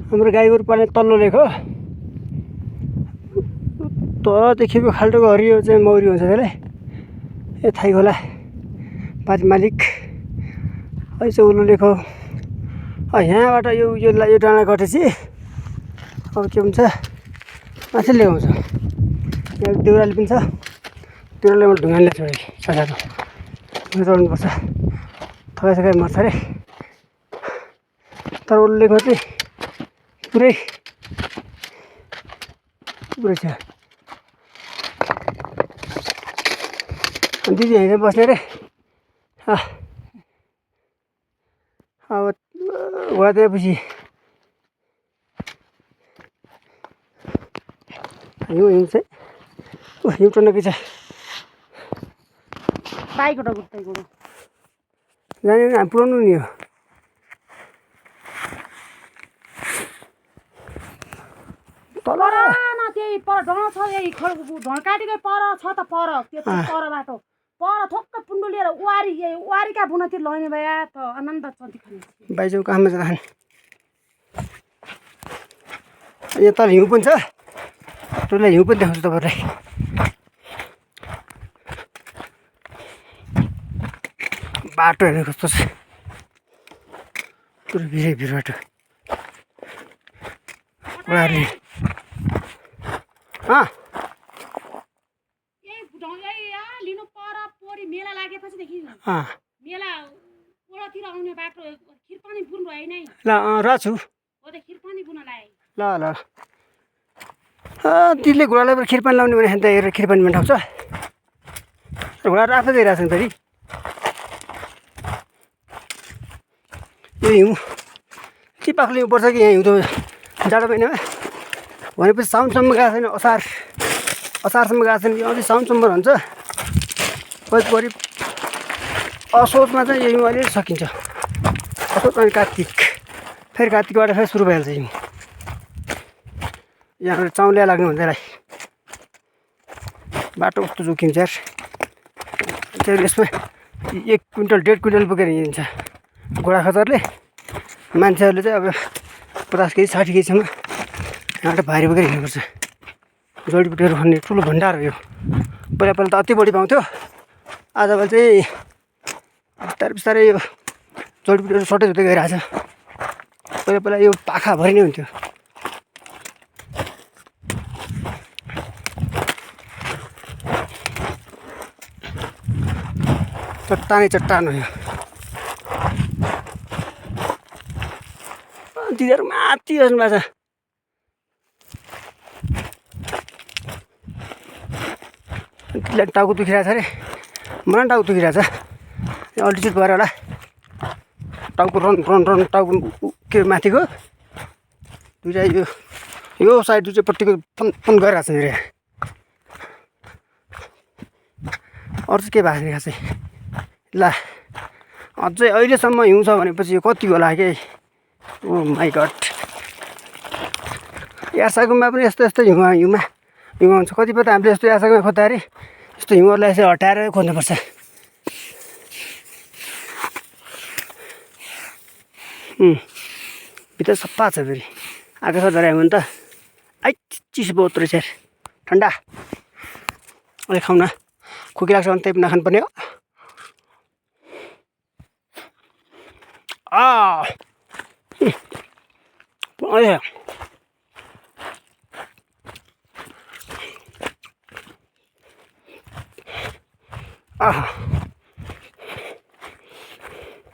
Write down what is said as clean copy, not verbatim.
हाम्रो गाई गोरु पाल्ने तल्लो लेख हो। तलदेखिको खाल्टोको हरियो चाहिँ मौरी हुन्छ त्यसलाई। ए थाइ खोला पाँच मालिक अहिले चाहिँ उल्लु लेख हो। यहाँबाट यो डाँडा कटेपछि अब के हुन्छ माथि ल्याउँछ। यहाँ देउराली पनि छ। देउरालीमा ढुङ्गा ल्याएको छु सानो चढ्नुपर्छ। थकाइ मर्छ अरे। तर उल्लु लेख चाहिँ पुरै छ। दिदी यहीँ बस्ने अरे। अब घोडा दिएपछि हिउँ चाहिँ हिउँ टन्नकै छ। जाने हामी पुऱ्याउनु नि हो। तल त्यही पर ढङ छ। यही ढङ काटेकै पर छ त पर त्यो पर बाटो पर थोक्क पुण्डो लिएर वारीका बुनातिर लैने भए त आनन्द चन्ती खाने। बाइजौ कहाँमा जान यहाँ तल हिउँ पनि छ। टोललाई हिउँ पनि देखाउँछु तपाईँहरूलाई। बाटो हेर्नु कस्तो छ पुरो भिरै बाटो। उहाँहरूले लिनु पर पोरी मेला लागेपछिदेखि मेला ओडातिर आउने बाटो खिरपानी बुन भयो नै। ल रहेछु हो त खिरपानी बुन लाए। ल तिमीले घोडालाई पनि खिरपानी लाउने भने त हेरेर खिरपानी मेन्टाउँछ। घोडाहरू आफै गइरहेको छ नि फेरि। यो हिउँ चिपाक्लो हिउँ पर्छ कि यहाँ हिउँ त जाडो महिनामा भनेपछि साउनसम्म गएको छैन। असारसम्म गएको छैन। अझै साउनसम्म रहन्छ। करिब असोजमा चाहिँ यो हिउँ अलिअलि सकिन्छ। असोज अनि कार्तिक फेरि कार्तिकबाट फेरि सुरु भइहाल्छ हिउँ। यहाँबाट चाउलिया लाग्नु हुन्छ यसलाई। बाटो कस्तो जोखिम छ यार। यसमा 1 क्विन्टल 1.5 क्विन्टल बोकेर हिँडिन्छ घोडा खचरले। मान्छेहरूले चाहिँ अब 50 केजी 60 केजीसम्म यहाँबाट भारी बोकेर हिँड्नुपर्छ। जडीबुटीहरू खन्ने ठुलो भण्डार हो यो। पहिला त अति बढी पाउँथ्यो। आजकल चाहिँ बिस्तारै यो जडीबुटीहरू सर्टेज हुँदै गइरहेछ। पहिला यो पाखाभरि नै हुन्थ्यो। चट्टान हो यो। दिदीहरू माथि बस्नुभएको छ। दिदीलाई टाउको दुखिरहेको छ अरे। मलाई टाउको दुखिरहेको छ। अल्टिच्युड भएर होला। टाउको रन टाउको के माथिको दुइटा यो साइड दुइटापट्टिको फन गरिरहेको छ मेरो। अरू चाहिँ के भएको छैन चाहिँ। ल अझै अहिलेसम्म हिउँ छ भनेपछि यो कति होला के। ओ माई गड। यासागुममा पनि यस्तो हिउँ हुन्छ। कतिपय त हामीले यस्तो यासागुममा खोज्दाखेरि यस्तो हिउँहरूलाई यसरी हटाएर खोज्नुपर्छ। भित्र सफा छ फेरि। आकाश झरायो भने त चिसो बहुत रहेछ यार। ठन्डा अहिले खाउँ न। खोकी लाग्छ भने त्यही पनि नखानुपर्ने हो।